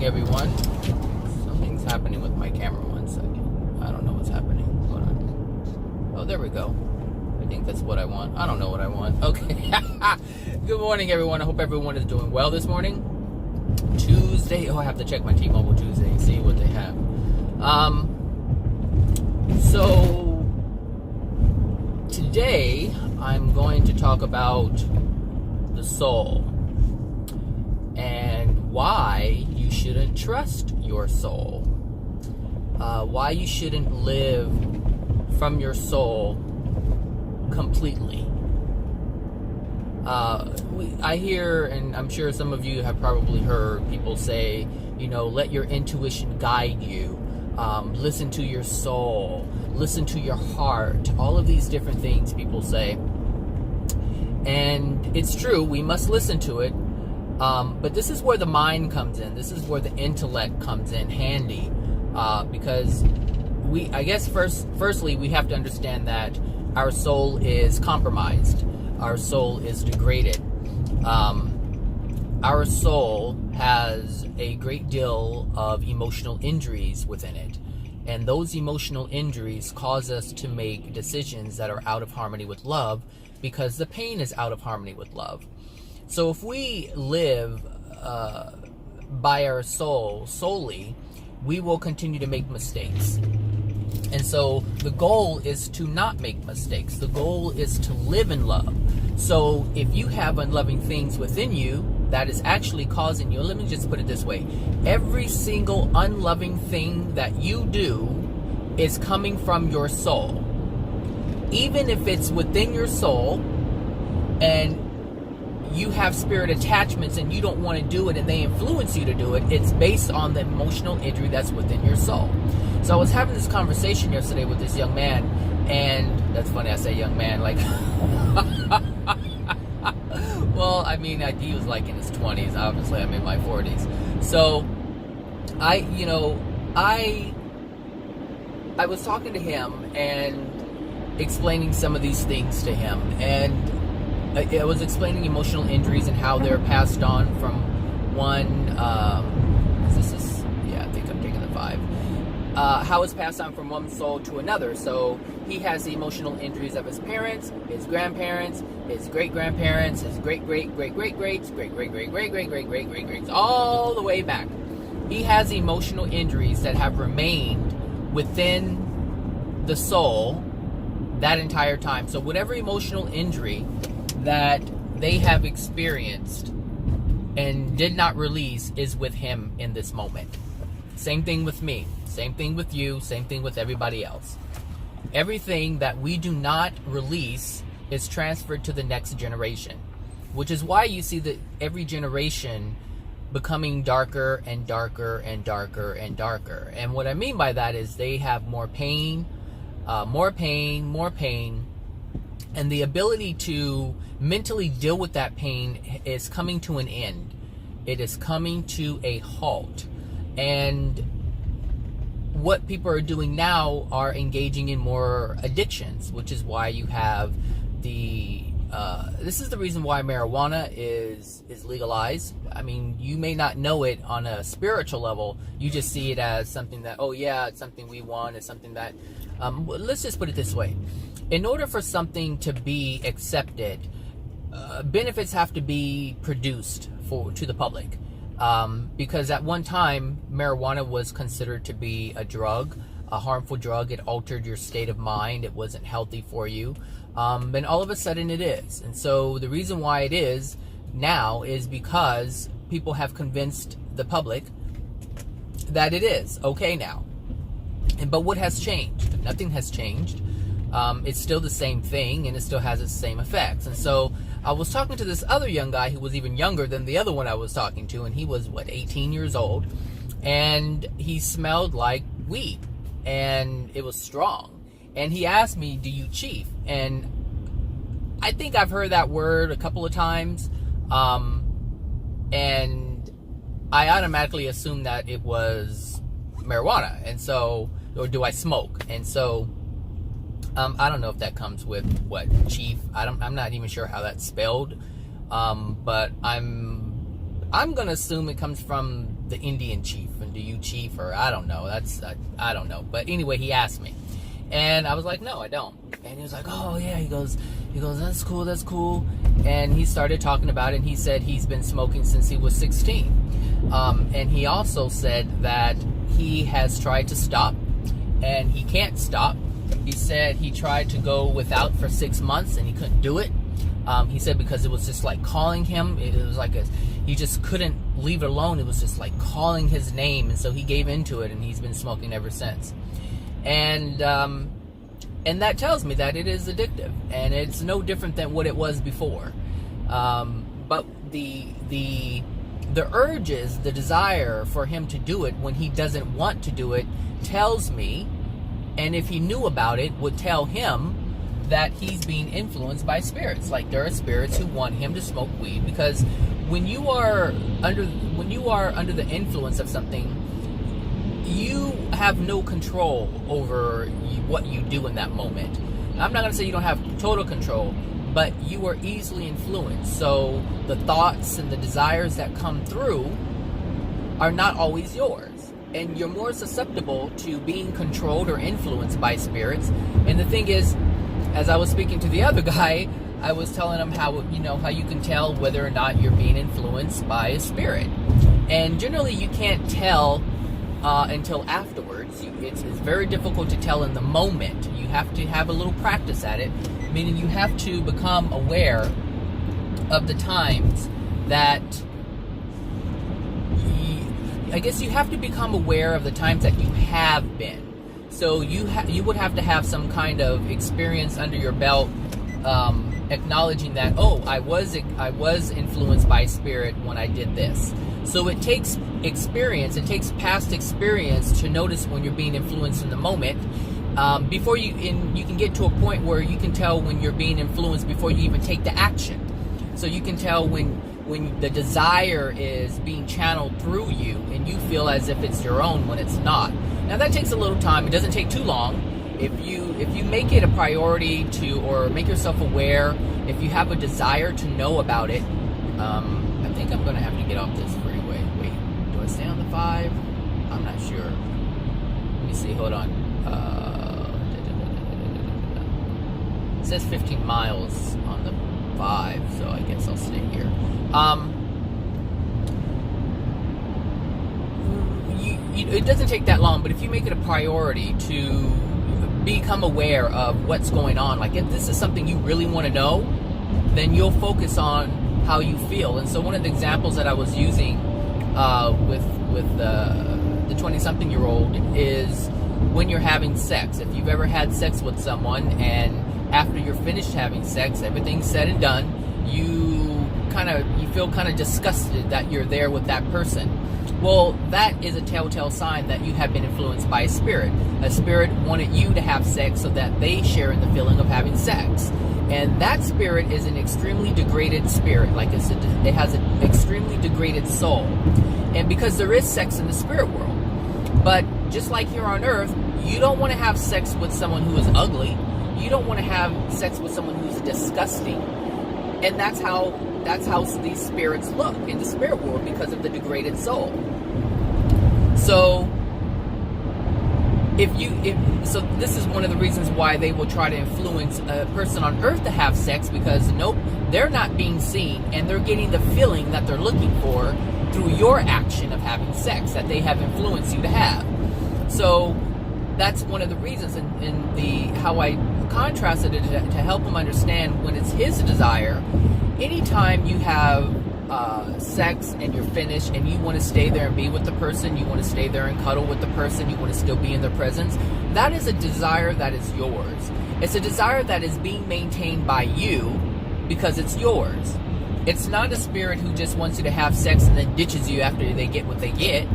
morning, everyone. Something's happening with my camera. 1 second. I don't know what's happening. Hold on. Oh, there we go. I think that's what I want. I don't know what I want. Okay. Good morning, everyone. I hope everyone is doing well this morning. Tuesday. Oh, I have to check my T-Mobile Tuesday and see what they have. So today I'm going to talk about the soul and why you shouldn't trust your soul. Why you shouldn't live from your soul completely. I hear, and I'm sure some of you have probably heard people say, let your intuition guide you. Listen to your soul. Listen to your heart. All of these different things people say. And it's true, we must listen to it. But this is where the mind comes in. This is where the intellect comes in handy. Because firstly, we have to understand that our soul is compromised. Our soul is degraded. Our soul has a great deal of emotional injuries within it. And those emotional injuries cause us to make decisions that are out of harmony with love because the pain is out of harmony with love. So if we live by our soul solely, we will continue to make mistakes. And so the goal is to not make mistakes. The goal is to live in love. So if you have unloving things within you, that is actually causing you, let me just put it this way. Every single unloving thing that you do is coming from your soul. Even if it's within your soul and you have spirit attachments and you don't want to do it and they influence you to do it, it's based on the emotional injury that's within your soul. So I was having this conversation yesterday with this young man, and that's funny I say young man, like well, I mean, he was like in his 20s. Obviously, I'm in my 40s. So, I was talking to him and explaining some of these things to him. And I was explaining emotional injuries and how they're passed on from one, I think I'm taking the 5. How it's passed on from one soul to another. So he has the emotional injuries of his parents, his grandparents, his great-grandparents, his great-great-great-great-greats, great-great-great-great-great-great-great-greats, all the way back. He has emotional injuries that have remained within the soul that entire time. So whatever emotional injury that they have experienced and did not release is with him in this moment. Same thing with me. Same thing with you. Same thing with everybody else. Everything that we do not release is transferred to the next generation, which is why you see that every generation becoming darker and darker and darker and darker. And what I mean by that is they have more pain, more pain, and the ability to mentally deal with that pain is coming to an end. It is coming to a halt. And what people are doing now are engaging in more addictions, which is why you have this is the reason why marijuana is legalized. I mean, you may not know it on a spiritual level. You just see it as something that, oh yeah, it's something we want. It's something that, let's just put it this way. In order for something to be accepted, benefits have to be produced to the public. Because at one time, marijuana was considered to be a drug, a harmful drug. It altered your state of mind. It wasn't healthy for you. And all of a sudden it is. And so the reason why it is now is because people have convinced the public that it is okay now. But what has changed? Nothing has changed. It's still the same thing, and it still has its same effects. And so I was talking to this other young guy who was even younger than the other one I was talking to, and he was, 18 years old, and he smelled like weed, and it was strong. And he asked me, do you chief? And I think I've heard that word a couple of times, and I automatically assumed that it was marijuana, and so, or do I smoke? And so I don't know if that comes with what chief. I'm not even sure how that's spelled. But I'm gonna assume it comes from the Indian chief, and do you chief, or I don't know. I don't know. But anyway, he asked me, and I was like, no, I don't. And he was like, oh yeah. He goes, that's cool. And he started talking about it. And he said he's been smoking since he was 16. And he also said that he has tried to stop, and he can't stop. He said he tried to go without for 6 months, and he couldn't do it. He said because it was just like calling him. It was like he just couldn't leave it alone. It was just like calling his name, and so he gave into it, and he's been smoking ever since. And that tells me that it is addictive, and it's no different than what it was before. But the urges, the desire for him to do it when he doesn't want to do it, tells me, and if he knew about it, would tell him that he's being influenced by spirits. Like there are spirits who want him to smoke weed, because when you are under the influence of something, you have no control over what you do in that moment. I'm not going to say you don't have total control, but you are easily influenced. So the thoughts and the desires that come through are not always yours, and you're more susceptible to being controlled or influenced by spirits. And the thing is, as I was speaking to the other guy, I was telling him how you can tell whether or not you're being influenced by a spirit. And generally you can't tell until afterwards. It's very difficult to tell in the moment. You have to have a little practice at it, meaning you have to become aware of the times that I guess you have to become aware of the times that you have been. So you would have to have some kind of experience under your belt, acknowledging that, oh, I was influenced by spirit when I did this. So it takes experience, it takes past experience to notice when you're being influenced in the moment. Before you can get to a point where you can tell when you're being influenced before you even take the action. So you can tell when the desire is being channeled through you, and you feel as if it's your own when it's not. Now that takes a little time. It doesn't take too long. If you make it a priority to, or make yourself aware, if you have a desire to know about it, I think I'm going to have to get off this freeway. Wait, do I stay on the 5? I'm not sure. Let me see, hold on. It says 15 miles on the 5, so I guess I'll stay here. It doesn't take that long, but if you make it a priority to become aware of what's going on, like if this is something you really want to know, then you'll focus on how you feel. And so one of the examples that I was using with the 20-something-year-old is when you're having sex. If you've ever had sex with someone, and after you're finished having sex, everything's said and done, you feel kind of disgusted that you're there with that person. Well, that is a telltale sign that you have been influenced by a spirit. A spirit wanted you to have sex so that they share in the feeling of having sex. And that spirit is an extremely degraded spirit. Like it has an extremely degraded soul. And because there is sex in the spirit world. But just like here on earth, you don't want to have sex with someone who is ugly. You don't want to have sex with someone who's disgusting. And that's how these spirits look in the spirit world, because of the degraded soul. So so this is one of the reasons why they will try to influence a person on earth to have sex, because nope, they're not being seen, and they're getting the feeling that they're looking for through your action of having sex that they have influenced you to have. So that's one of the reasons, in how I contrasted it to help them understand when it's his desire. Anytime you have sex and you're finished and you want to stay there and be with the person, you want to stay there and cuddle with the person, you want to still be in their presence, that is a desire that is yours. It's a desire that is being maintained by you because it's yours. It's not a spirit who just wants you to have sex and then ditches you after they get what they get.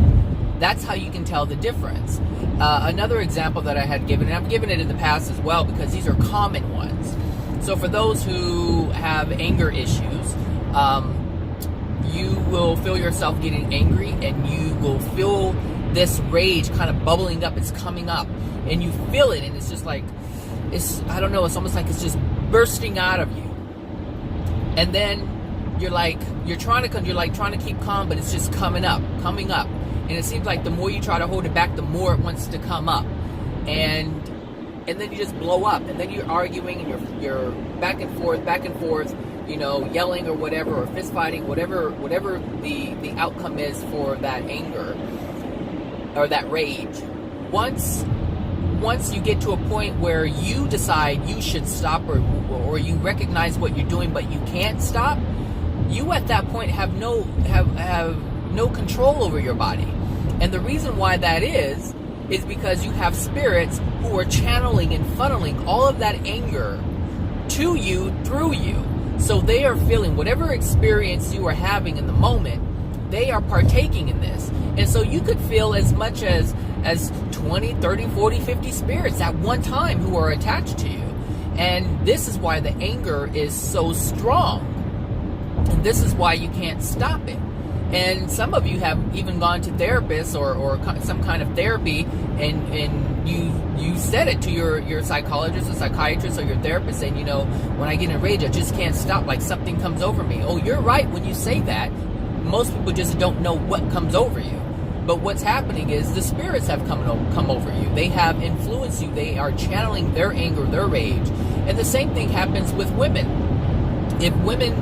That's how you can tell the difference. Another example that I had given, and I've given it in the past as well, because these are common ones. So for those who have anger issues, you will feel yourself getting angry, and you will feel this rage kind of bubbling up. It's coming up, and you feel it, and it's just like, I don't know, it's almost like it's just bursting out of you. And then you're trying to keep calm, but it's just coming up. and it seems like the more you try to hold it back, the more it wants to come up, and then you just blow up, and then you're arguing, and you're back and forth, you know, yelling or whatever, or fist fighting, whatever the outcome is for that anger or that rage. Once you get to a point where you decide you should stop, or you recognize what you're doing but you can't stop, you at that point have no control over your body. And the reason why that is because you have spirits who are channeling and funneling all of that anger to you through you. So they are feeling whatever experience you are having in the moment, they are partaking in this. And so you could feel as much as 20, 30, 40, 50 spirits at one time who are attached to you. And this is why the anger is so strong. And this is why you can't stop it. And some of you have even gone to therapists or some kind of therapy, and you said it to your psychologist or psychiatrist or your therapist, saying, you know, when I get in a rage, I just can't stop, like something comes over me. Oh, you're right when you say that. Most people just don't know what comes over you. But what's happening is the spirits have come over you. They have influenced you. They are channeling their anger, their rage. And the same thing happens with women. If women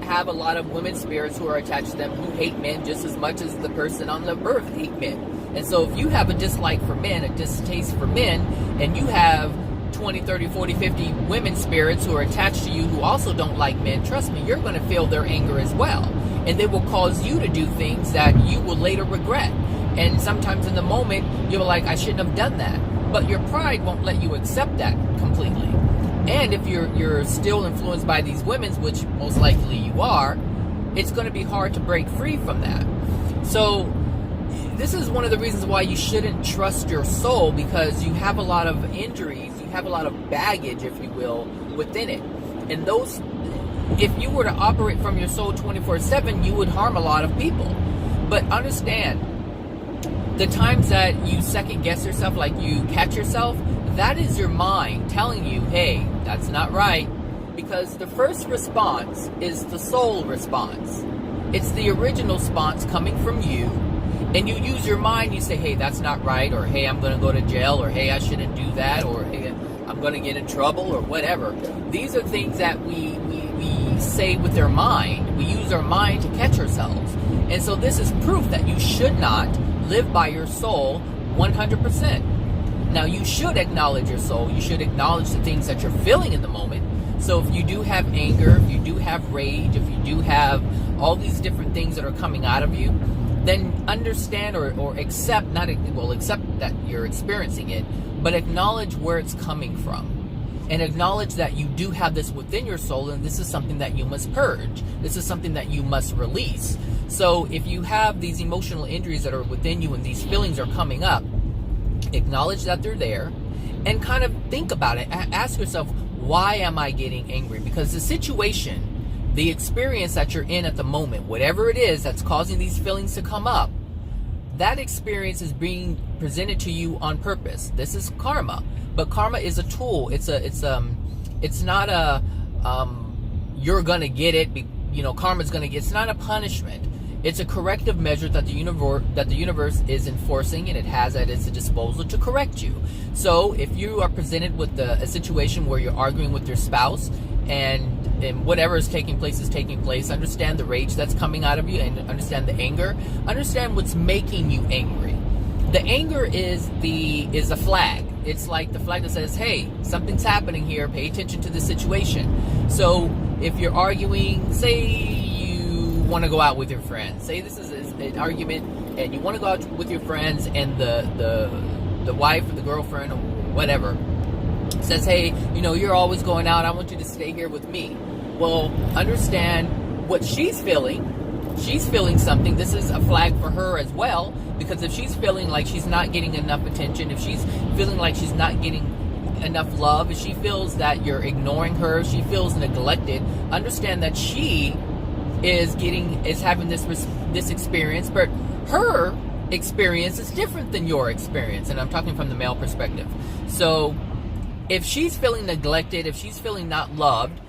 have a lot of women spirits who are attached to them who hate men just as much as the person on the earth hate men. And so if you have a dislike for men, a distaste for men, and you have 20, 30, 40, 50 women spirits who are attached to you who also don't like men, trust me, you're going to feel their anger as well. And they will cause you to do things that you will later regret. And sometimes in the moment, you're like, I shouldn't have done that. But your pride won't let you accept that completely. And if you're still influenced by these women, which most likely you are, it's going to be hard to break free from that. So this is one of the reasons why you shouldn't trust your soul, because you have a lot of injuries, you have a lot of baggage, if you will, within it. And those, if you were to operate from your soul 24/7, you would harm a lot of people. But understand, the times that you second guess yourself, like you catch yourself, that is your mind telling you, hey, that's not right. Because the first response is the soul response. It's the original response coming from you. And you use your mind, you say, hey, that's not right, or hey, I'm going to go to jail, or hey, I shouldn't do that, or hey, I'm going to get in trouble, or whatever. These are things that we say with our mind. We use our mind to catch ourselves. And so this is proof that you should not live by your soul 100%. Now, you should acknowledge your soul. You should acknowledge the things that you're feeling in the moment. So if you do have anger, if you do have rage, if you do have all these different things that are coming out of you, then understand or accept, accept that you're experiencing it, but acknowledge where it's coming from. And acknowledge that you do have this within your soul, and this is something that you must purge. This is something that you must release. So if you have these emotional injuries that are within you and these feelings are coming up, acknowledge that they're there and kind of think about it. Ask yourself, why am I getting angry? Because the situation, the experience that you're in at the moment, whatever it is that's causing these feelings to come up, that experience is being presented to you on purpose. This is karma. But karma is a tool. It's not a you're gonna get it. Karma's gonna get. It's not a punishment. It's a corrective measure that the universe is enforcing, and it has at its disposal to correct you. So if you are presented with a situation where you're arguing with your spouse, and whatever is taking place, understand the rage that's coming out of you, and understand the anger. Understand what's making you angry. The anger is a flag. It's like the flag that says, hey, something's happening here. Pay attention to the situation. So if you're arguing, say you want to go out with your friends. Say this is an argument, and you want to go out with your friends, and the wife or the girlfriend or whatever says, hey, you're always going out. I want you to stay here with me. Well, understand what she's feeling. She's feeling something. This is a flag for her as well, because if she's feeling like she's not getting enough attention, if she's feeling like she's not getting enough love, if she feels that you're ignoring her, if she feels neglected, understand that she is having this experience, but her experience is different than your experience, and I'm talking from the male perspective. So if she's feeling neglected, if she's feeling not loved,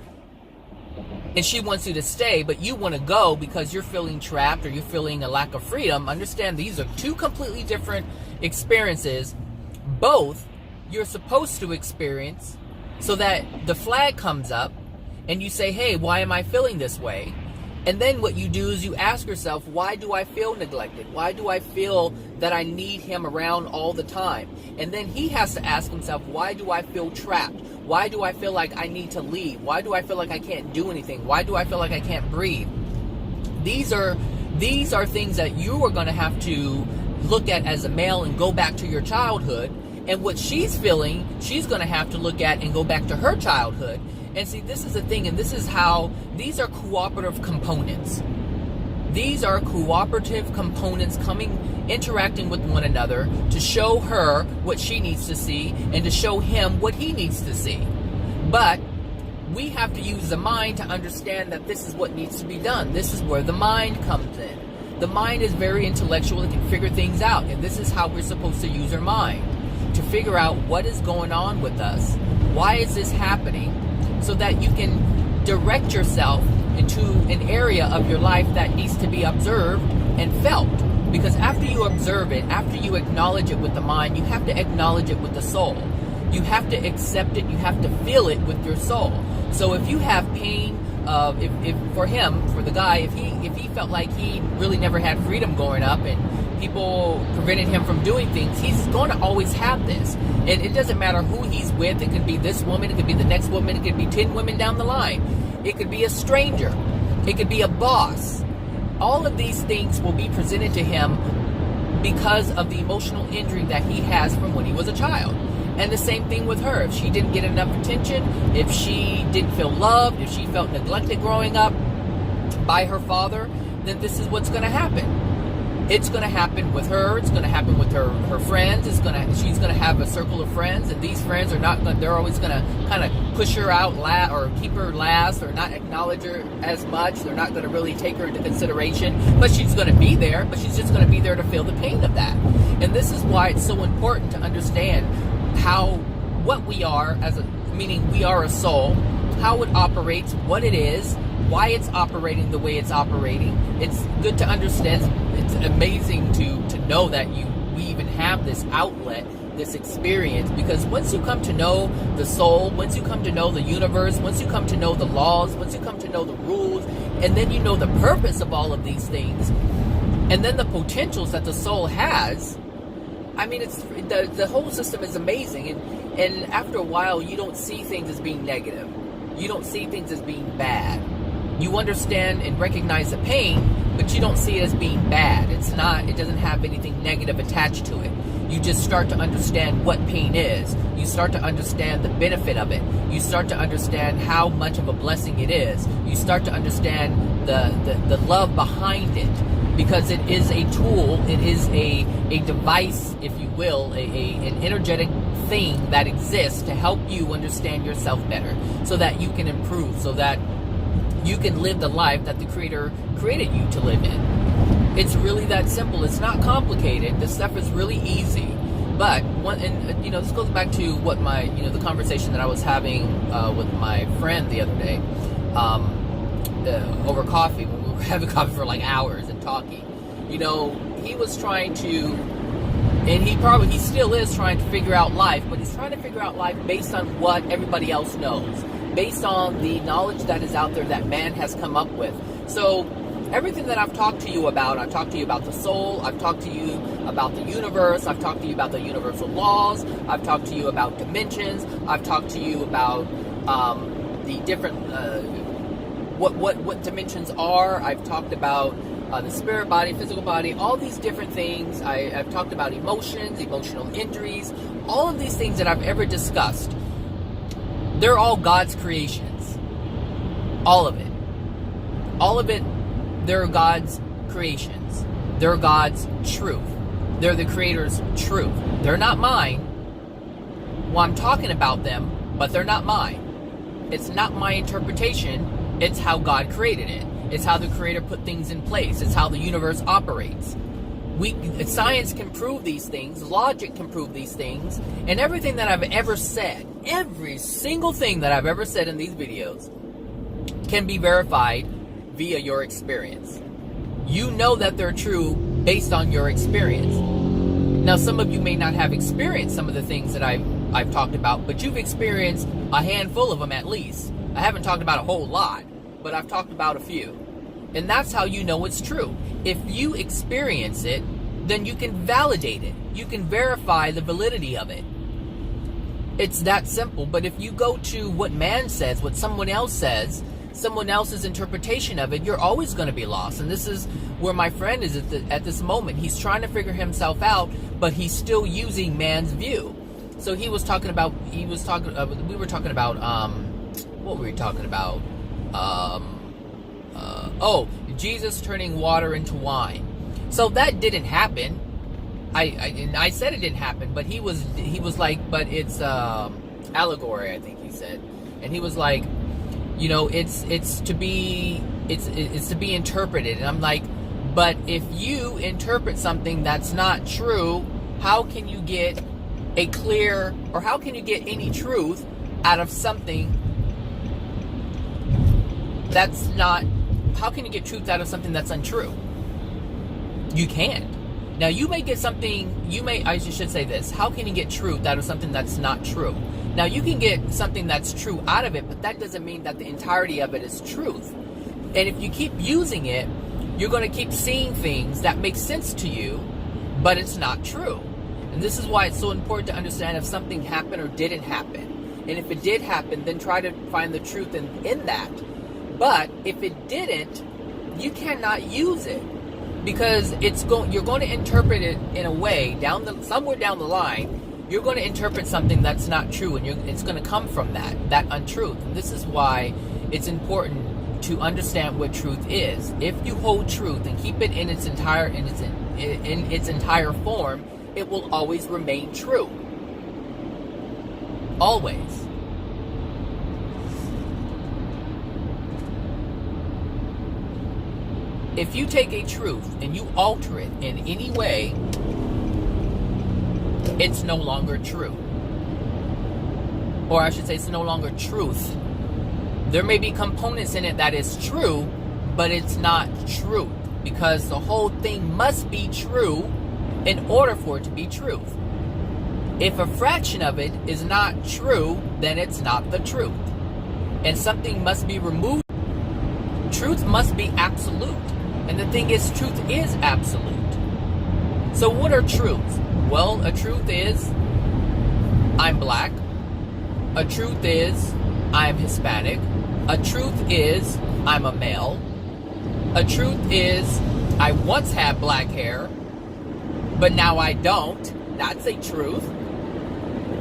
and she wants you to stay, but you want to go because you're feeling trapped or you're feeling a lack of freedom, understand these are two completely different experiences. Both you're supposed to experience, so that the flag comes up and you say, hey, why am I feeling this way? And then what you do is you ask yourself, why do I feel neglected? Why do I feel that I need him around all the time? And then he has to ask himself, why do I feel trapped? Why do I feel like I need to leave? Why do I feel like I can't do anything? Why do I feel like I can't breathe? These are things that you are going to have to look at as a male and go back to your childhood. And what she's feeling, she's going to have to look at and go back to her childhood. And see, this is the thing, and this is how, these are cooperative components. These are cooperative components interacting with one another to show her what she needs to see and to show him what he needs to see. But we have to use the mind to understand that this is what needs to be done. This is where the mind comes in. The mind is very intellectual. It can figure things out. And this is how we're supposed to use our mind, to figure out what is going on with us. Why is this happening? So that you can direct yourself into an area of your life that needs to be observed and felt. Because after you observe it, after you acknowledge it with the mind, you have to acknowledge it with the soul. You have to accept it. You have to feel it with your soul. So if you have pain, if for him, for the guy, if he felt like he really never had freedom growing up and people prevented him from doing things, he's going to always have this. And it doesn't matter who he's with. It could be this woman, it could be the next woman, it could be 10 women down the line. It could be a stranger. It could be a boss. All of these things will be presented to him because of the emotional injury that he has from when he was a child. And the same thing with her. If she didn't get enough attention, if she didn't feel loved, if she felt neglected growing up by her father, then this is what's going to happen. It's going to happen with her. It's going to happen with her friends. She's going to have a circle of friends, and these friends are not going. They're always going to kind of push her out or keep her last, or not acknowledge her as much. They're not going to really take her into consideration. But she's going to be there. But she's just going to be there to feel the pain of that. And this is why it's so important to understand what we are meaning we are a soul, how it operates, what it is, why it's operating the way it's operating. It's good to understand. It's amazing to know that we even have this outlet, this experience, because once you come to know the soul, once you come to know the universe, once you come to know the laws, once you come to know the rules, and then you know the purpose of all of these things, and then the potentials that the soul has, I mean, it's the whole system is amazing. And after a while, you don't see things as being negative. You don't see things as being bad. You understand and recognize the pain, but you don't see it as being bad. It doesn't have anything negative attached to it. You just start to understand what pain is. You start to understand the benefit of it. You start to understand how much of a blessing it is. You start to understand the love behind it, because it is a tool. It is a device, if you will, an energetic thing that exists to help you understand yourself better, so that you can improve, so that you can live the life that the Creator created you to live in. It's really that simple. It's not complicated. This stuff is really easy. But this goes back to what the conversation that I was having with my friend the other day over coffee, when we were having coffee for like hours and talking. He was trying to, and he still is trying to figure out life, but he's trying to figure out life based on what everybody else knows, based on the knowledge that is out there that man has come up with. So everything that I've talked to you about, I've talked to you about the soul, I've talked to you about the universe, I've talked to you about the universal laws, I've talked to you about dimensions, I've talked to you about the different, what dimensions are. I've talked about the spirit body, physical body, all these different things. I've talked about emotions, emotional injuries, all of these things that I've ever discussed. They're all God's creations. All of it. All of it, they're God's creations. They're God's truth. They're the Creator's truth. They're not mine. Well, I'm talking about them, but they're not mine. It's not my interpretation. It's how God created it. It's how the Creator put things in place. It's how the universe operates. Science can prove these things. Logic can prove these things. And everything that I've ever said, every single thing that I've ever said in these videos, can be verified via your experience. You know that they're true based on your experience. Now, some of you may not have experienced some of the things that I've talked about, but you've experienced a handful of them at least. I haven't talked about a whole lot, but I've talked about a few. And that's how you know it's true. If you experience it, then you can validate it. You can verify the validity of it. It's that simple. But if you go to what man says, what someone else says, someone else's interpretation of it, you're always going to be lost. And this is where my friend is at this moment. He's trying to figure himself out, but he's still using man's view. So we were talking about, what were we talking about? Jesus turning water into wine. So that didn't happen. I said it didn't happen, but he was like, but it's allegory, I think he said. And he was like, you know, it's to be interpreted. And I'm like, but if you interpret something that's not true, how can you get a clear, or how can you get any truth out of something that's not, how can you get truth out of something that's untrue? You can't. Now, you may get something, I should say this, how can you get truth out of something that's not true? Now, you can get something that's true out of it, but that doesn't mean that the entirety of it is truth. And if you keep using it, you're going to keep seeing things that make sense to you, but it's not true. And this is why it's so important to understand if something happened or didn't happen. And if it did happen, then try to find the truth in that. But if it didn't, you cannot use it. Because you're going to interpret it in a way, somewhere down the line, you're going to interpret something that's not true, and it's going to come from that untruth. And this is why it's important to understand what truth is. If you hold truth and keep it in its entire form, it will always remain true. Always. If you take a truth and you alter it in any way, it's no longer true. Or I should say, it's no longer truth. There may be components in it that is true, but it's not truth. Because the whole thing must be true in order for it to be truth. If a fraction of it is not true, then it's not the truth. And something must be removed. Truth must be absolute. And the thing is, truth is absolute. So what are truths? Well, a truth is, I'm black. A truth is, I'm Hispanic. A truth is, I'm a male. A truth is, I once had black hair, but now I don't. That's a truth.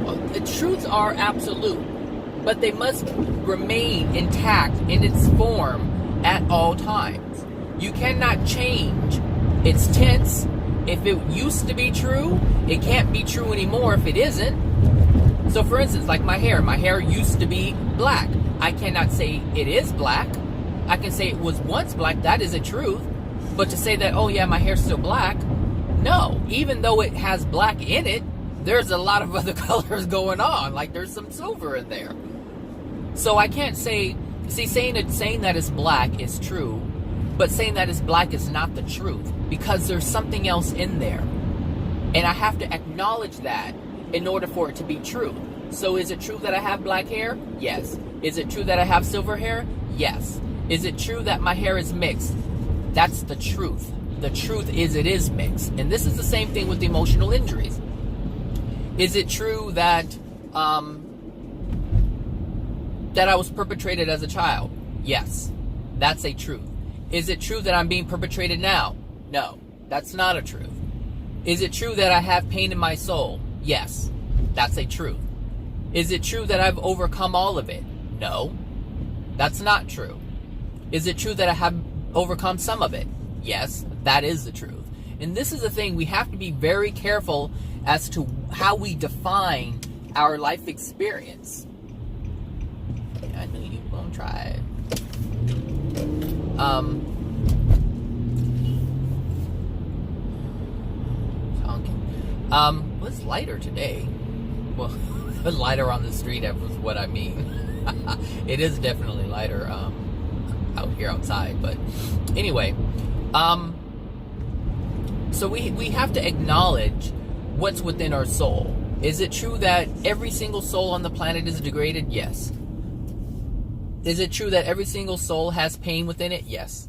Well, the truths are absolute, but they must remain intact in its form at all times. You cannot change its tense. If it used to be true, it can't be true anymore if it isn't. So for instance, like my hair used to be black. I cannot say it is black. I can say it was once black, that is a truth. But to say that, oh yeah, my hair's still black, no. Even though it has black in it, there's a lot of other colors going on. Like there's some silver in there. So I can't say, saying that it's black is true, but saying that it's black is not the truth, because there's something else in there. And I have to acknowledge that in order for it to be true. So is it true that I have black hair? Yes. Is it true that I have silver hair? Yes. Is it true that my hair is mixed? That's the truth. The truth is it is mixed. And this is the same thing with emotional injuries. Is it true that that I was perpetrated as a child? Yes. That's a truth. Is it true that I'm being perpetrated now? No, that's not a truth. Is it true that I have pain in my soul? Yes, that's a truth. Is it true that I've overcome all of it? No, that's not true. Is it true that I have overcome some of it? Yes, that is the truth. And this is the thing, we have to be very careful as to how we define our life experience. I knew you were gonna try it. It's lighter today. Well, lighter on the street was what I mean. It is definitely lighter. out here outside. But anyway, so we have to acknowledge what's within our soul. Is it true that every single soul on the planet is degraded? Yes. Is it true that every single soul has pain within it? Yes.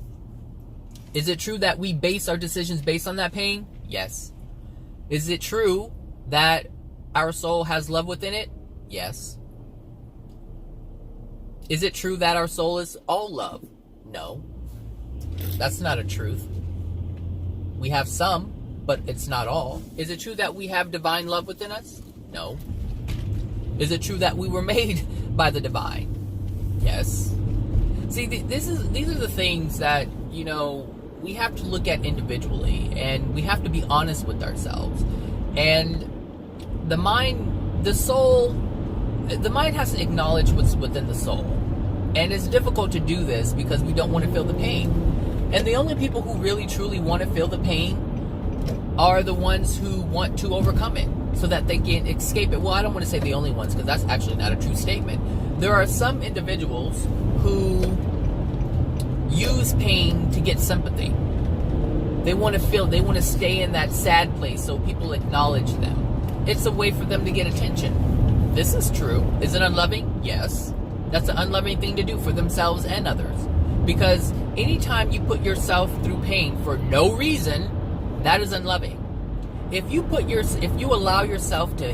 Is it true that we base our decisions based on that pain? Yes. Is it true that our soul has love within it? Yes. Is it true that our soul is all love? No. That's not a truth. We have some, but it's not all. Is it true that we have divine love within us? No. Is it true that we were made by the divine? Yes. See, these are the things that, we have to look at individually, and we have to be honest with ourselves. And the mind has to acknowledge what's within the soul. And it's difficult to do this because we don't want to feel the pain. And the only people who really truly want to feel the pain are the ones who want to overcome it so that they can escape it. Well, I don't want to say the only ones, because that's actually not a true statement. There are some individuals who use pain to get sympathy. They want to stay in that sad place so people acknowledge them. It's a way for them to get attention. This is true. Is it unloving? Yes. That's an unloving thing to do for themselves and others. Because anytime you put yourself through pain for no reason, that is unloving. If you allow yourself to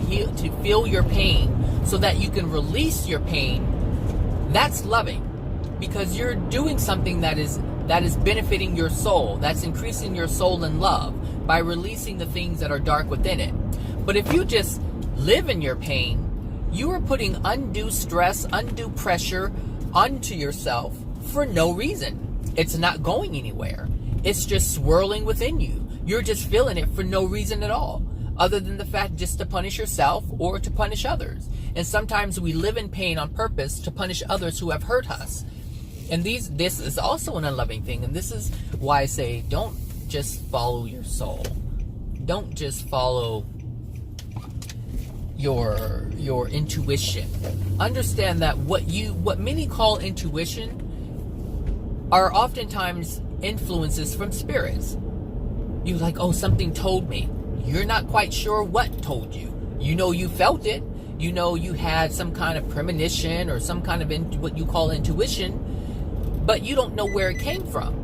feel your pain so that you can release your pain, that's loving. Because you're doing something that is benefiting your soul, that's increasing your soul in love by releasing the things that are dark within it. But if you just live in your pain, you are putting undue stress, undue pressure onto yourself for no reason. It's not going anywhere. It's just swirling within you. You're just feeling it for no reason at all, other than the fact just to punish yourself or to punish others. And sometimes we live in pain on purpose to punish others who have hurt us. And this is also an unloving thing. And this is why I say, don't just follow your soul. Don't just follow your intuition. Understand that what many call intuition are oftentimes influences from spirits. You're like, oh, something told me. You're not quite sure what told you. You felt it. You had some kind of premonition or some kind of what you call intuition, but you don't know where it came from.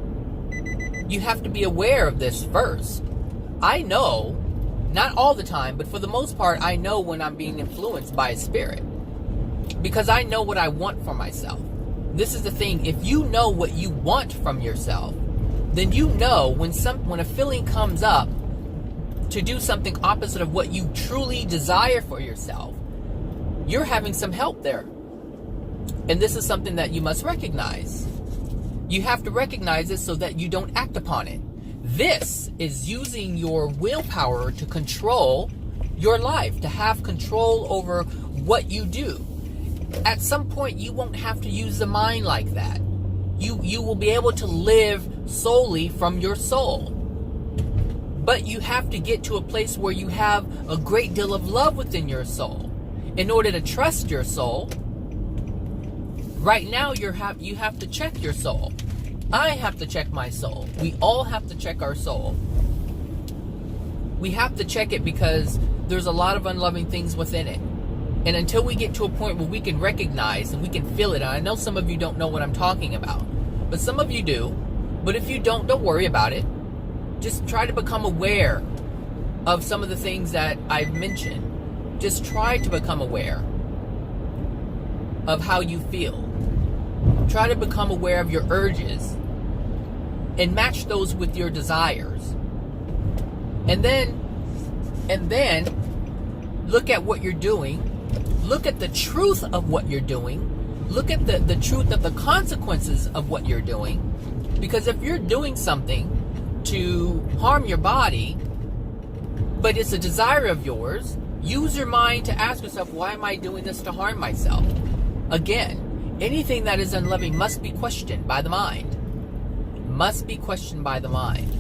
You have to be aware of this first. I know, not all the time, but for the most part, I know when I'm being influenced by a spirit, because I know what I want for myself. This is the thing. If you know what you want from yourself, then you know when a feeling comes up to do something opposite of what you truly desire for yourself, you're having some help there. And this is something that you must recognize. You have to recognize it so that you don't act upon it. This is using your willpower to control your life, to have control over what you do. At some point, you won't have to use the mind like that. You will be able to live solely from your soul. But you have to get to a place where you have a great deal of love within your soul. In order to trust your soul, right now you have to check your soul. I have to check my soul. We all have to check our soul. We have to check it because there's a lot of unloving things within it. And until we get to a point where we can recognize and we can feel it, and I know some of you don't know what I'm talking about, but some of you do. But if you don't worry about it. Just try to become aware of some of the things that I've mentioned. Just try to become aware of how you feel. Try to become aware of your urges and match those with your desires. And then look at what you're doing. Look at the truth of what you're doing. Look at the truth of the consequences of what you're doing. Because if you're doing something to harm your body, but it's a desire of yours, use your mind to ask yourself, why am I doing this to harm myself? Again, anything that is unloving must be questioned by the mind. Must be questioned by the mind.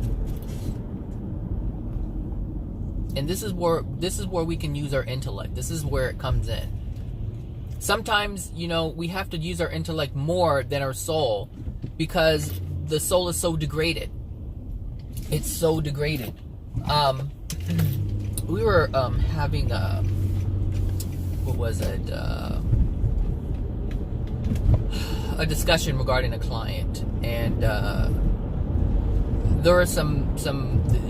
And this is where we can use our intellect. This is where it comes in. Sometimes, we have to use our intellect more than our soul because the soul is so degraded. It's so degraded. We were having what was it? A discussion regarding a client, and there were some.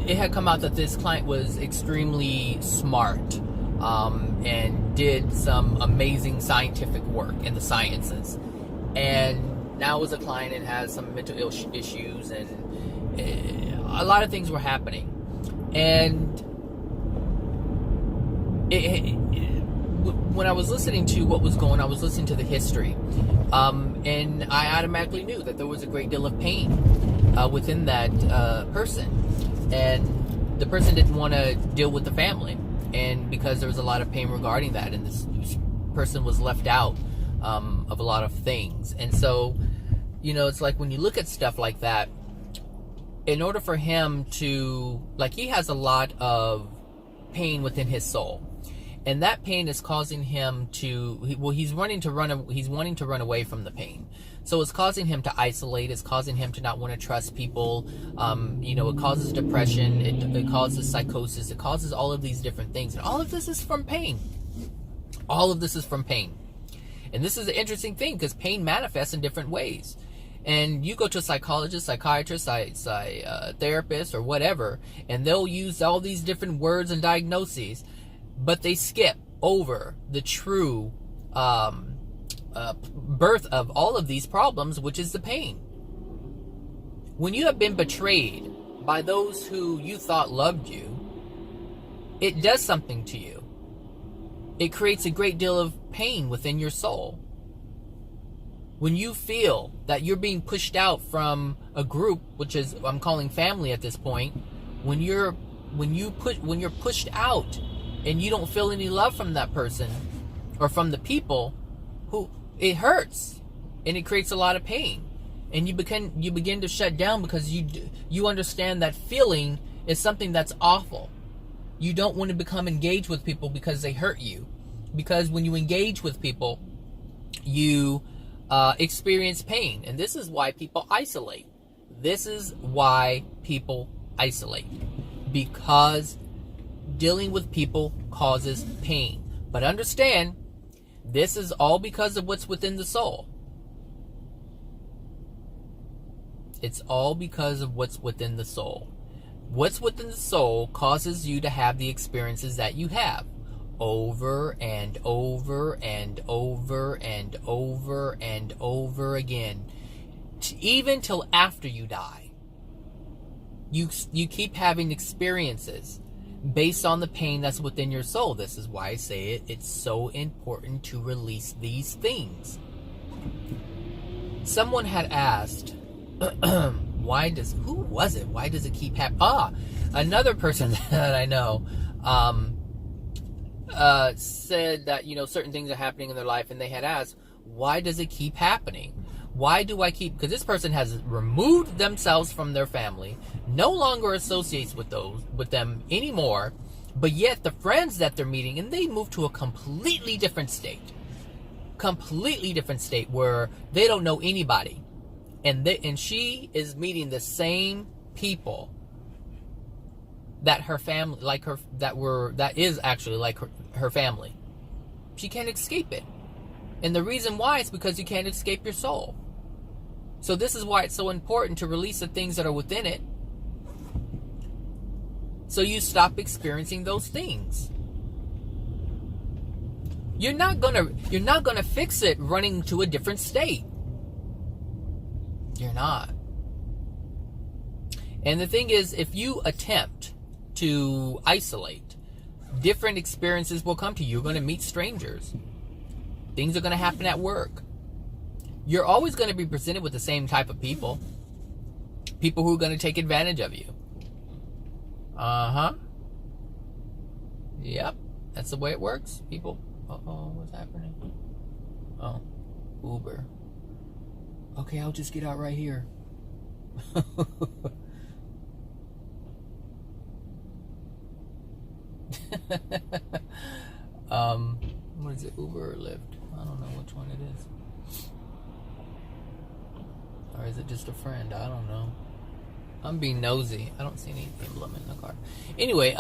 It had come out that this client was extremely smart, and did some amazing scientific work in the sciences, and now was a client and has some mental issues, and a lot of things were happening, and when I was listening to what was going on, I was listening to the history, and I automatically knew that there was a great deal of pain within that person, and the person didn't want to deal with the family, and because there was a lot of pain regarding that, and this person was left out of a lot of things. And so, it's like when you look at stuff like that, in order for him to, like, he has a lot of pain within his soul, and that pain is causing him to, he's wanting to run away from the pain. So it's causing him to isolate. It's causing him to not want to trust people. It causes depression. It causes psychosis. It causes all of these different things. And all of this is from pain. All of this is from pain. And this is the interesting thing, because pain manifests in different ways. And you go to a psychologist, psychiatrist, therapist, or whatever, and they'll use all these different words and diagnoses, but they skip over the true birth of all of these problems, which is the pain. When you have been betrayed by those who you thought loved you, it does something to you. It creates a great deal of pain within your soul. When you feel that you're being pushed out from a group, which is, I'm calling family at this point, when you're pushed out and you don't feel any love from that person or from the people, who, it hurts, and it creates a lot of pain, and you begin to shut down, because you understand that feeling is something that's awful. You don't want to become engaged with people because they hurt you, because when you engage with people, you experience pain, and this is why people isolate. This is why people isolate, because dealing with people causes pain. But understand, this is all because of what's within the soul. It's all because of what's within the soul. What's within the soul causes you to have the experiences that you have over and over and over and over and over again, even till after you die. You keep having experiences based on the pain that's within your soul. This is why I say it's so important to release these things. Someone had asked, why does it keep happening? Another person that I know said that, certain things are happening in their life, and they had asked, why does it keep happening? Why do I keep, because this person has removed themselves from their family, no longer associates with them anymore, but yet the friends that they're meeting, and they move to a completely different state where they don't know anybody, and she is meeting the same people that her family, that is actually like her family. She can't escape it, and the reason why is because you can't escape your soul. So this is why it's so important to release the things that are within it, so you stop experiencing those things. You're not gonna fix it running to a different state. You're not. And the thing is, if you attempt to isolate, different experiences will come to you. You're going to meet strangers. Things are going to happen at work. You're always going to be presented with the same type of people. People who are going to take advantage of you. Yep. That's the way it works. People. What's happening? Oh, Uber. Okay, I'll just get out right here. What is it, Uber or Lyft? I don't know which one it is. Or is it just a friend? I don't know. I'm being nosy. I don't see any emblem in the car. Anyway,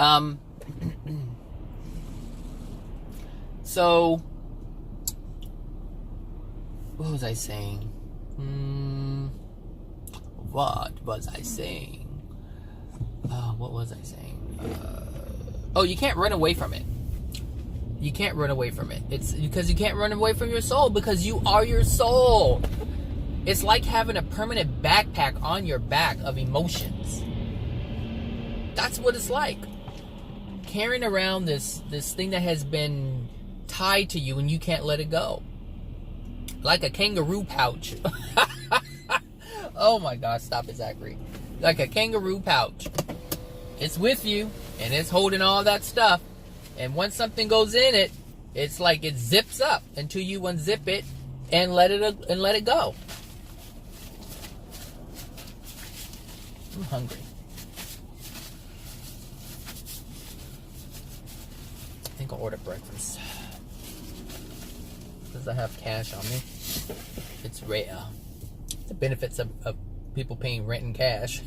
so what was I saying? What was I saying? What was I saying? You can't run away from it. You can't run away from it. It's because you can't run away from your soul, because you are your soul. It's like having a permanent backpack on your back of emotions. That's what it's like. Carrying around this thing that has been tied to you and you can't let it go. Like a kangaroo pouch. Oh my gosh, stop it, Zachary. Like a kangaroo pouch. It's with you and it's holding all that stuff. And once something goes in it, it's like it zips up until you unzip it and let it go. I'm hungry. I think I'll order breakfast because I have cash on me. It's rare. The benefits of people paying rent in cash.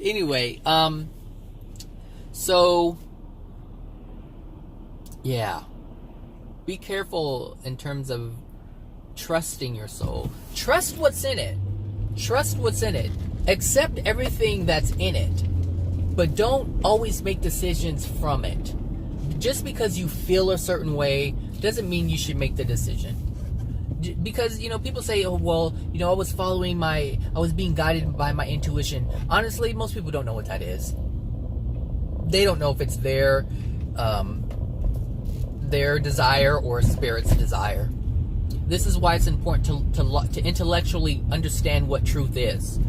Anyway, so yeah, be careful in terms of trusting your soul. Trust what's in it. Trust what's in it. Accept everything that's in it, but don't always make decisions from it. Just because you feel a certain way doesn't mean you should make the decision. Because, people say, oh, well, I was being guided by my intuition. Honestly, most people don't know what that is. They don't know if it's their desire or spirit's desire. This is why it's important to intellectually understand what truth is.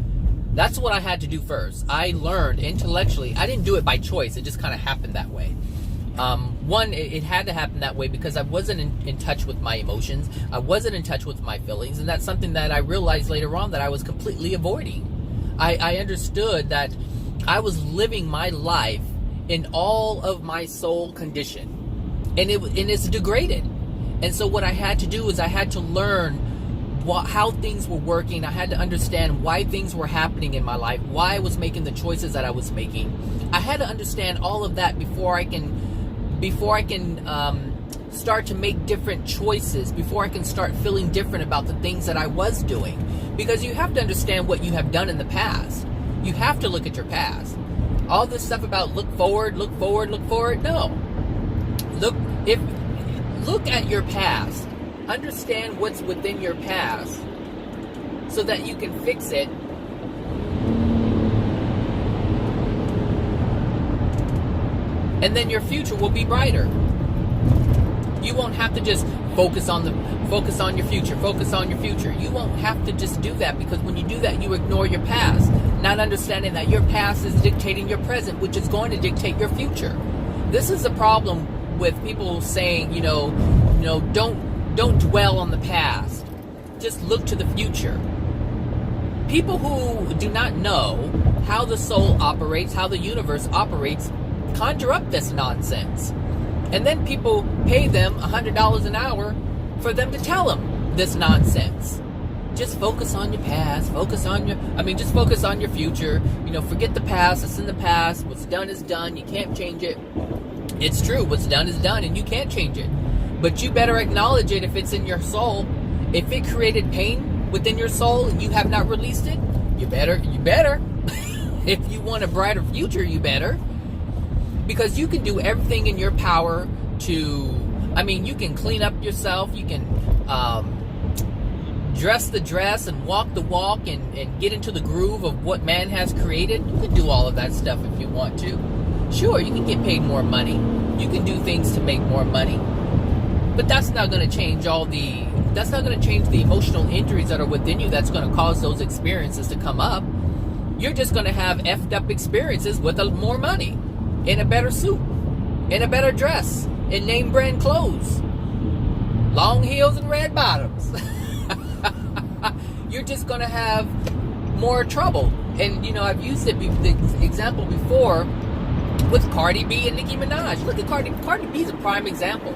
That's what I had to do first. I learned intellectually. I didn't do it by choice. It just kind of happened that way. It had to happen that way because I wasn't in touch with my emotions. I wasn't in touch with my feelings. And that's something that I realized later on that I was completely avoiding. I understood that I was living my life in all of my soul condition. And it's degraded. And so what I had to do is I had to learn how things were working. I had to understand why things were happening in my life, why I was making the choices that I was making. I had to understand all of that before I can start to make different choices, before I can start feeling different about the things that I was doing. Because you have to understand what you have done in the past. You have to look at your past. All this stuff about look forward. No. Look at your past. Understand what's within your past so that you can fix it. And then your future will be brighter. You won't have to just focus on your future. You won't have to just do that, because when you do that, you ignore your past, not understanding that your past is dictating your present, which is going to dictate your future. This is the problem with people saying, don't dwell on the past. Just look to the future. People who do not know how the soul operates, how the universe operates, conjure up this nonsense. And then people pay them $100 an hour for them to tell them this nonsense. Just focus on your past, just focus on your future. Forget the past, it's in the past. What's done is done, you can't change it. It's true, what's done is done and you can't change it. But you better acknowledge it if it's in your soul. If it created pain within your soul and you have not released it, you better. If you want a brighter future, you better. Because you can do everything in your power you can clean up yourself, you can dress the dress and walk the walk and get into the groove of what man has created. You can do all of that stuff if you want to. Sure, you can get paid more money. You can do things to make more money. But that's not going to change the emotional injuries that are within you that's going to cause those experiences to come up. You're just going to have effed up experiences with more money, in a better suit, in a better dress, in name brand clothes, long heels and red bottoms. You're just going to have more trouble. And, I've used the example before with Cardi B and Nicki Minaj. Look at Cardi B is a prime example.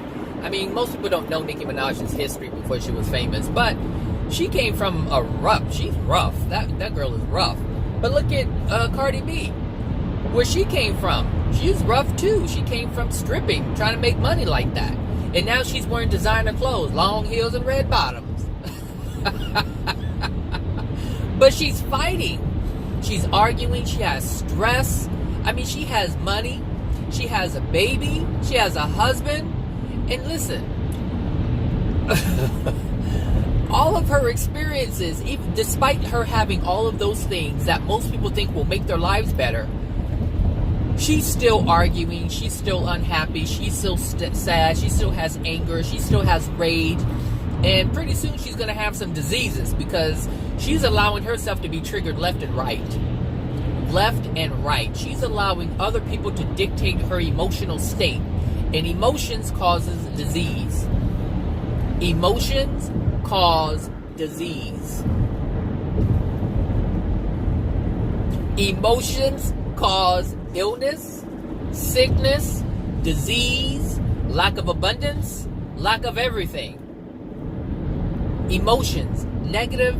Most people don't know Nicki Minaj's history before she was famous, but She came from a rough. She's rough. That girl is rough. But look at Cardi B, where she came from. She's rough too. She came from stripping, trying to make money like that, and now she's wearing designer clothes, long heels and red bottoms. But she's fighting. She's arguing. She has stress. I mean, she has money. She has a baby. She has a husband. And listen, all of her experiences, even despite her having all of those things that most people think will make their lives better, she's still arguing. She's still unhappy. She's still sad. She still has anger. She still has rage. And pretty soon she's going to have some diseases because she's allowing herself to be triggered left and right. Left and right. She's allowing other people to dictate her emotional state. And emotions causes disease. Emotions cause disease. Emotions cause illness, sickness, disease, lack of abundance, lack of everything. Emotions, negative,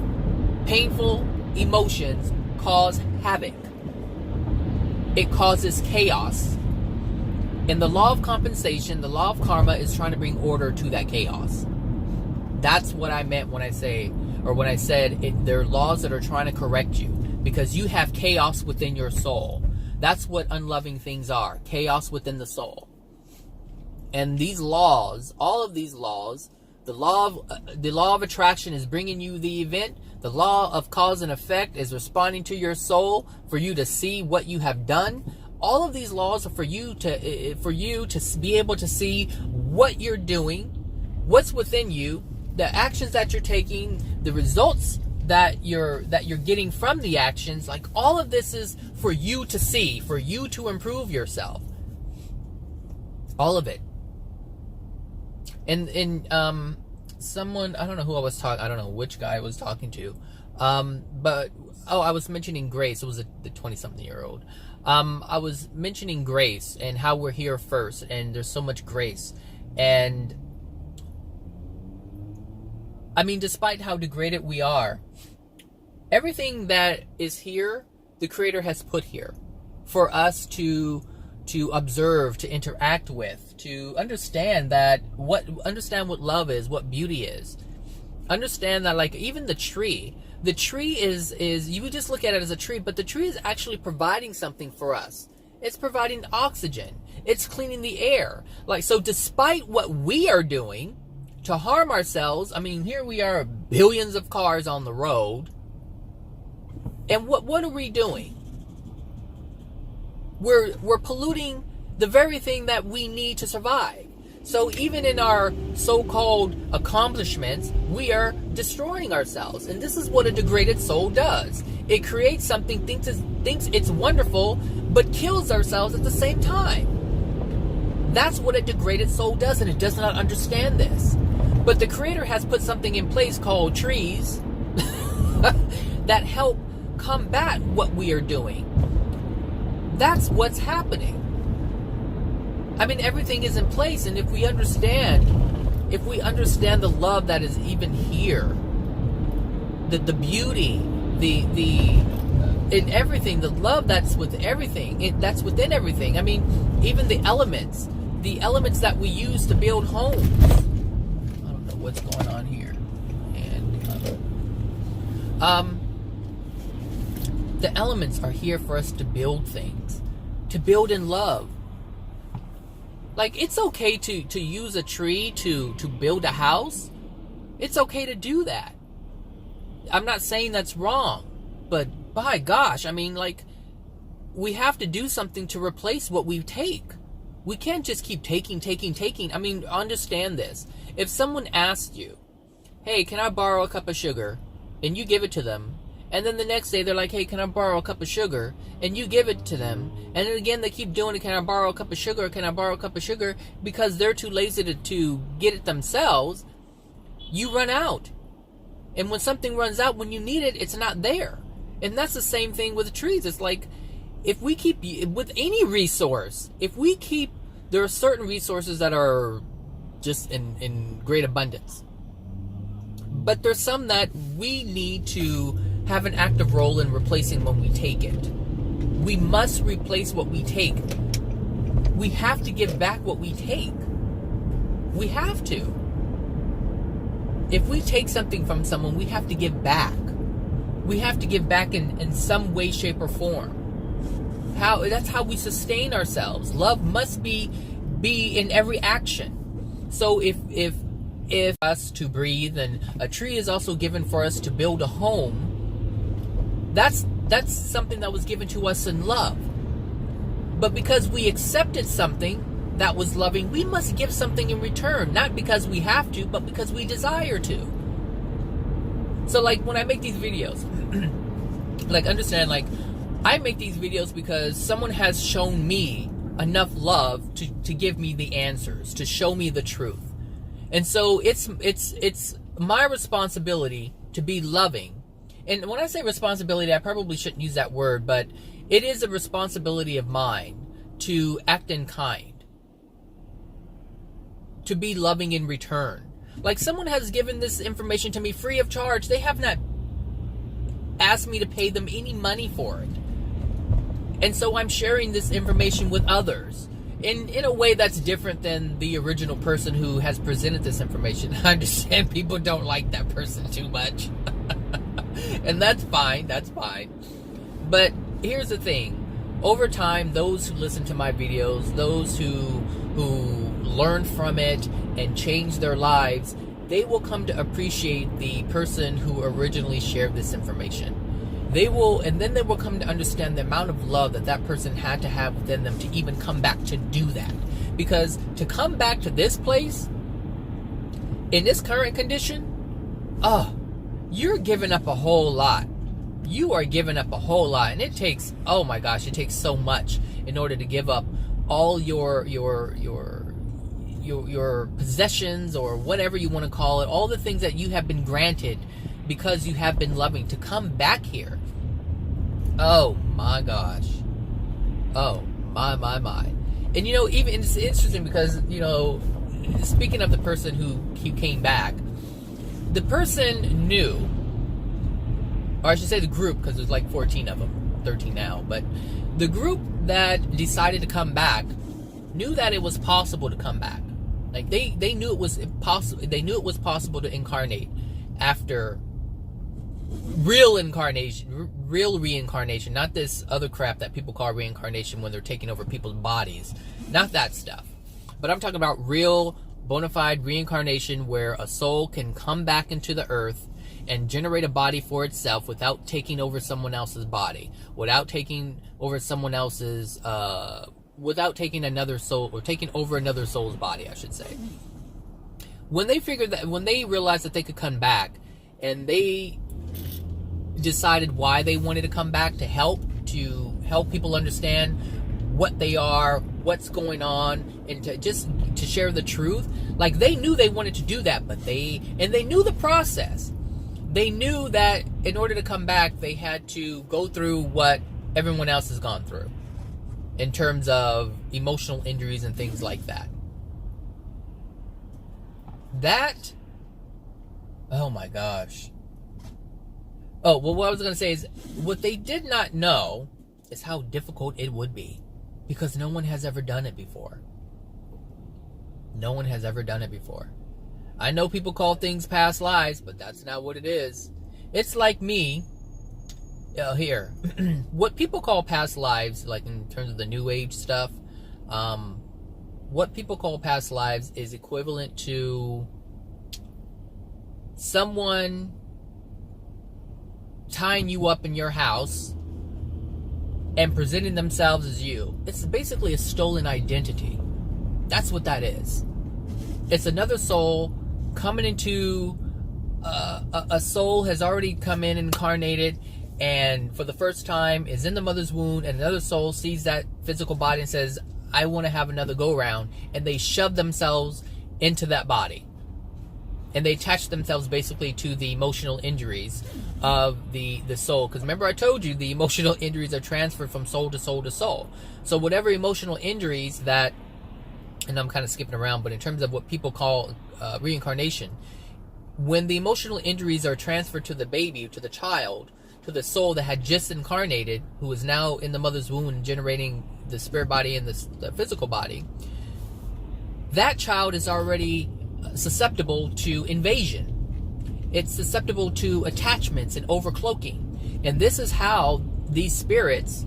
painful emotions cause havoc. It causes chaos. And the law of compensation, the law of karma is trying to bring order to that chaos. That's what I meant when I said there are laws that are trying to correct you because you have chaos within your soul. That's what unloving things are, chaos within the soul. And these laws, all of these laws, the law of attraction is bringing you the event. The law of cause and effect is responding to your soul for you to see what you have done. All of these laws are for you to be able to see what you're doing, what's within you, the actions that you're taking, the results that you're getting from the actions. Like all of this is for you to see, for you to improve yourself. All of it. And someone, I don't know who I was talking, I don't know which guy I was talking to, but I was mentioning Grace. It was the 20-something-year-old. I was mentioning grace and how we're here first, and there's so much grace. And I mean, despite how degraded we are, everything that is here, the Creator has put here for us to observe, to interact with, to understand what love is, what beauty is. Understand that, like, even the tree is you just look at it as a tree, but the tree is actually providing something for us. It's providing oxygen. It's cleaning the air. Like, so despite what we are doing to harm ourselves, I mean, here we are, billions of cars on the road. And what are we doing? We're polluting the very thing that we need to survive. So even in our so-called accomplishments, we are destroying ourselves. And this is what a degraded soul does. It creates something, thinks it's wonderful, but kills ourselves at the same time. That's what a degraded soul does, and it does not understand this. But the Creator has put something in place called trees that help combat what we are doing. That's what's happening. I mean, everything is in place, and if we understand the love that is even here, the beauty, in everything, the love that's with everything, that's within everything. I mean, even the elements that we use to build homes. I don't know what's going on here, and the elements are here for us to build things, to build in love. Like, it's okay to use a tree to build a house. It's okay to do that. I'm not saying that's wrong, but by gosh, I mean, like, we have to do something to replace what we take. We can't just keep taking. I mean, understand this. If someone asks you, hey, can I borrow a cup of sugar? And you give it to them. And then the next day they're like, hey, can I borrow a cup of sugar? And you give it to them. And then again they keep doing it, can I borrow a cup of sugar? Can I borrow a cup of sugar? Because they're too lazy to get it themselves. You run out. And when something runs out, when you need it, it's not there. And that's the same thing with the trees. It's like, if we keep, with any resource, there are certain resources that are just in great abundance. But there's some that we need to have an active role in replacing when we take it. We must replace what we take. We have to give back what we take. We have to. If we take something from someone, we have to give back. We have to give back in some way, shape, or form. That's how we sustain ourselves. Love must be in every action. So if us to breathe, and a tree is also given for us to build a home, that's something that was given to us in love. But because we accepted something that was loving, we must give something in return, not because we have to, but because we desire to. So like when I make these videos, like understand, like I make these videos because someone has shown me enough love to give me the answers, to show me the truth. And so it's my responsibility to be loving. And when I say responsibility, I probably shouldn't use that word, but it is a responsibility of mine to act in kind, to be loving in return. Like someone has given this information to me free of charge. They have not asked me to pay them any money for it. And so I'm sharing this information with others in a way that's different than the original person who has presented this information. I understand people don't like that person too much. And that's fine, But here's the thing. Over time, those who listen to my videos, those who learn from it and change their lives, they will come to appreciate the person who originally shared this information. And then they will come to understand the amount of love that person had to have within them to even come back to do that. Because to come back to this place, in this current condition, you're giving up a whole lot. You are giving up a whole lot. And it takes, oh my gosh, it takes so much in order to give up all your possessions, or whatever you want to call it, all the things that you have been granted because you have been loving, to come back here. Oh my gosh. Oh my. And even it's interesting because, speaking of the person who came back, the person knew, or I should say the group, because there's like 14 of them, 13 now, but the group that decided to come back knew that it was possible to come back. Like they knew it was possible. They knew it was possible to incarnate after real reincarnation, not this other crap that people call reincarnation when they're taking over people's bodies. Not that stuff. But I'm talking about real, bona fide reincarnation where a soul can come back into the earth and generate a body for itself without taking over someone else's body, without taking over someone else's, without taking another soul, or taking over another soul's body, I should say. When they realized that they could come back, and they decided why they wanted to come back, to help people understand what they are, what's going on, and to share the truth. Like they knew they wanted to do that, but they knew the process. They knew that in order to come back, they had to go through what everyone else has gone through in terms of emotional injuries and things like that. Oh my gosh. Oh, well, what I was going to say is, what they did not know is how difficult it would be, because no one has ever done it before. No one has ever done it before. I know people call things past lives, but that's not what it is. It's like me, here. What people call past lives, like in terms of the New Age stuff, what people call past lives is equivalent to someone tying you up in your house and presenting themselves as you. It's basically a stolen identity. That's what that is. It's another soul coming into a soul has already come in incarnated, and for the first time is in the mother's womb, and another soul sees that physical body and says, I want to have another go round, and they shove themselves into that body. And they attach themselves basically to the emotional injuries of the soul. Because remember I told you the emotional injuries are transferred from soul to soul to soul. So whatever emotional injuries that, and I'm kind of skipping around, but in terms of what people call reincarnation, when the emotional injuries are transferred to the baby, to the child, to the soul that had just incarnated, who is now in the mother's womb and generating the spirit body and the physical body, that child is already susceptible to invasion. It's susceptible to attachments and overcloaking. And this is how these spirits,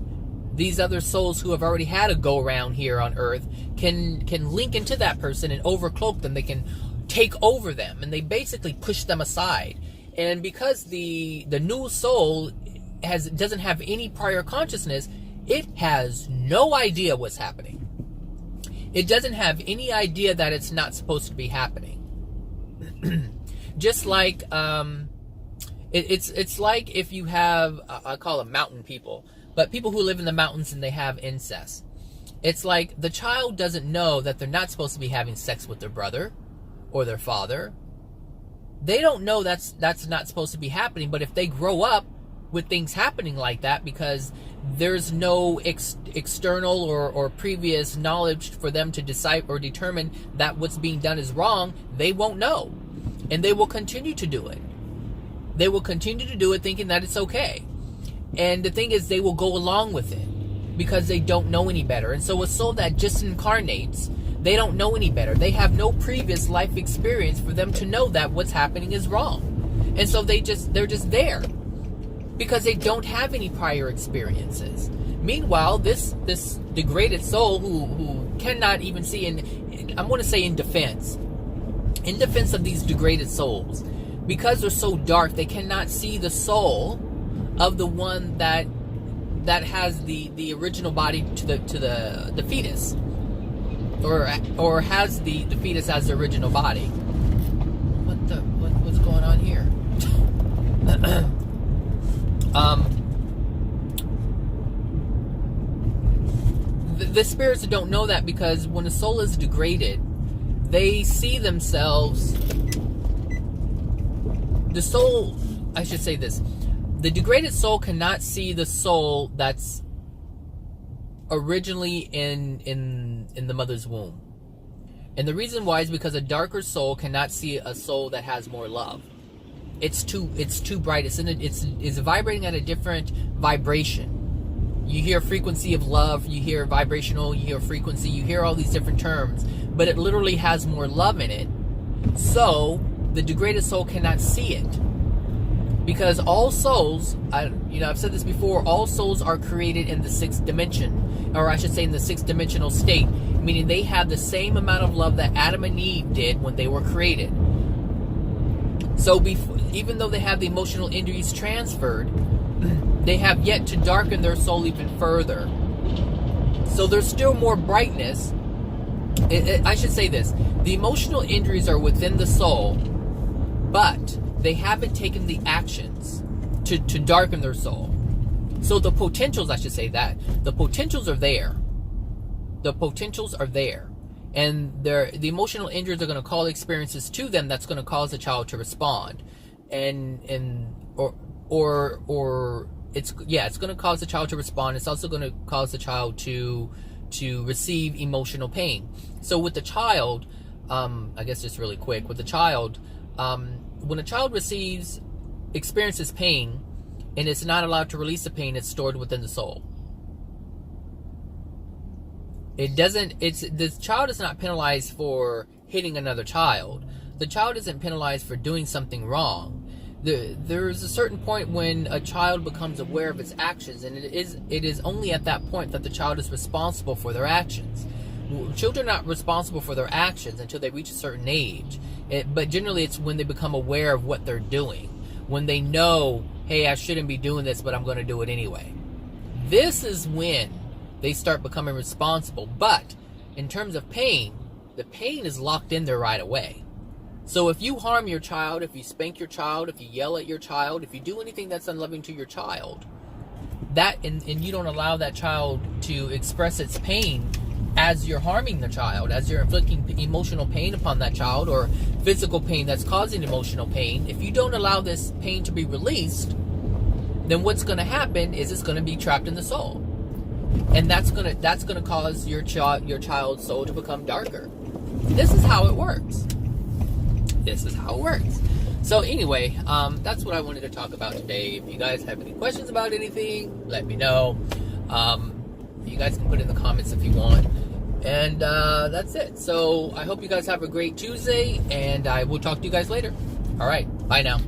these other souls who have already had a go around here on earth, can link into that person and overcloak them. They can take over them, and they basically push them aside. And because the new soul doesn't have any prior consciousness, it has no idea what's happening. It doesn't have any idea that it's not supposed to be happening. Just like it's like if you have, I call them mountain people, but people who live in the mountains and they have incest. It's like the child doesn't know that they're not supposed to be having sex with their brother or their father. They don't know that's not supposed to be happening. But if they grow up with things happening like that, because there's no external or previous knowledge for them to decide or determine that what's being done is wrong, they won't know. And they will continue to do it. They will continue to do it thinking that it's okay. And the thing is, they will go along with it because they don't know any better. And so a soul that just incarnates, they don't know any better. They have no previous life experience for them to know that what's happening is wrong. And so they're just there because they don't have any prior experiences. Meanwhile, this degraded soul who cannot even see, I'm going to say in defense of these degraded souls, because they're so dark, they cannot see the soul of the one that has the original body to the fetus, or has the fetus as the original body. What's going on here? The spirits don't know that, because when a soul is degraded, they see themselves. The soul, I should say this. The degraded soul cannot see the soul that's originally in the mother's womb. And the reason why is because a darker soul cannot see a soul that has more love. It's too bright. It's vibrating at a different vibration. You hear frequency of love, you hear vibrational, you hear frequency, you hear all these different terms, but it literally has more love in it. So the degraded soul cannot see it. Because all souls, I've said this before, all souls are created in the sixth dimension, or I should say in the sixth dimensional state, meaning they have the same amount of love that Adam and Eve did when they were created. So even though they have the emotional injuries transferred, they have yet to darken their soul even further. So there's still more brightness. I should say this. The emotional injuries are within the soul, but they haven't taken the actions to darken their soul. So the potentials, I should say that. The potentials are there. The potentials are there. And the emotional injuries are going to call experiences to them that's going to cause the child to respond. Or it's going to cause the child to respond. It's also going to cause the child to receive emotional pain. So with the child, I guess just really quick, with the child, when a child experiences pain and it's not allowed to release the pain, it's stored within the soul. The child is not penalized for hitting another child. The child isn't penalized for doing something wrong. There's a certain point when a child becomes aware of its actions, and it is only at that point that the child is responsible for their actions. Children are not responsible for their actions until they reach a certain age. But generally it's when they become aware of what they're doing. When they know, hey, I shouldn't be doing this, but I'm going to do it anyway. This is when they start becoming responsible. But in terms of pain, the pain is locked in there right away. So if you harm your child, if you spank your child, if you yell at your child, if you do anything that's unloving to your child, and you don't allow that child to express its pain as you're harming the child, as you're inflicting emotional pain upon that child, or physical pain that's causing emotional pain, if you don't allow this pain to be released, then what's going to happen is it's going to be trapped in the soul. And that's going to cause your child's soul to become darker. This is how it works. this is how it works. So anyway, that's what I wanted to talk about today. If you guys have any questions about anything, let me know. You guys can put in the comments if you want. And that's it. So I hope you guys have a great Tuesday, and I will talk to you guys later. All right, bye now.